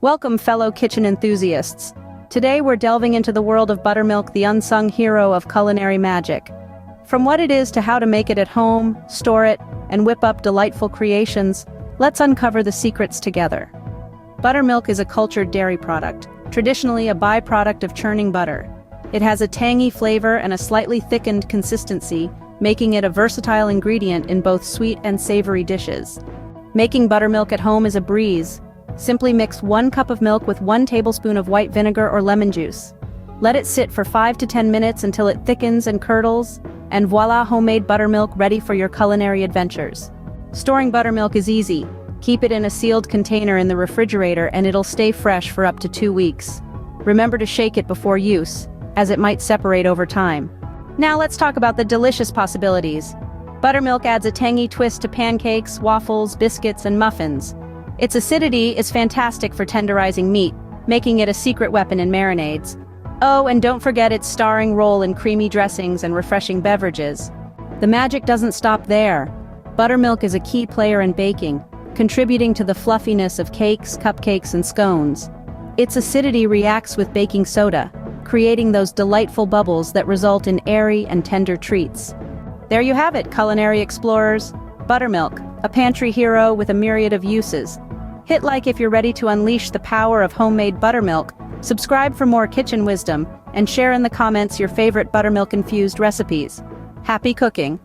Welcome, fellow kitchen enthusiasts. Today we're delving into the world of buttermilk, the unsung hero of culinary magic. From what it is to how to make it at home, store it, and whip up delightful creations, let's uncover the secrets together. Buttermilk is a cultured dairy product, traditionally a byproduct of churning butter. It has a tangy flavor and a slightly thickened consistency, making it a versatile ingredient in both sweet and savory dishes. Making buttermilk at home is a breeze. Simply mix 1 cup of milk with 1 tablespoon of white vinegar or lemon juice. Let it sit for 5 to 10 minutes until it thickens and curdles, and voila, homemade buttermilk ready for your culinary adventures. Storing buttermilk is easy. Keep it in a sealed container in the refrigerator and it'll stay fresh for up to 2 weeks. Remember to shake it before use, as it might separate over time. Now let's talk about the delicious possibilities. Buttermilk adds a tangy twist to pancakes, waffles, biscuits, and muffins. Its acidity is fantastic for tenderizing meat, making it a secret weapon in marinades. Oh, and don't forget its starring role in creamy dressings and refreshing beverages. The magic doesn't stop there. Buttermilk is a key player in baking, contributing to the fluffiness of cakes, cupcakes, and scones. Its acidity reacts with baking soda, creating those delightful bubbles that result in airy and tender treats. There you have it, culinary explorers. Buttermilk, a pantry hero with a myriad of uses. Hit like if you're ready to unleash the power of homemade buttermilk, subscribe for more kitchen wisdom, and share in the comments your favorite buttermilk-infused recipes. Happy cooking!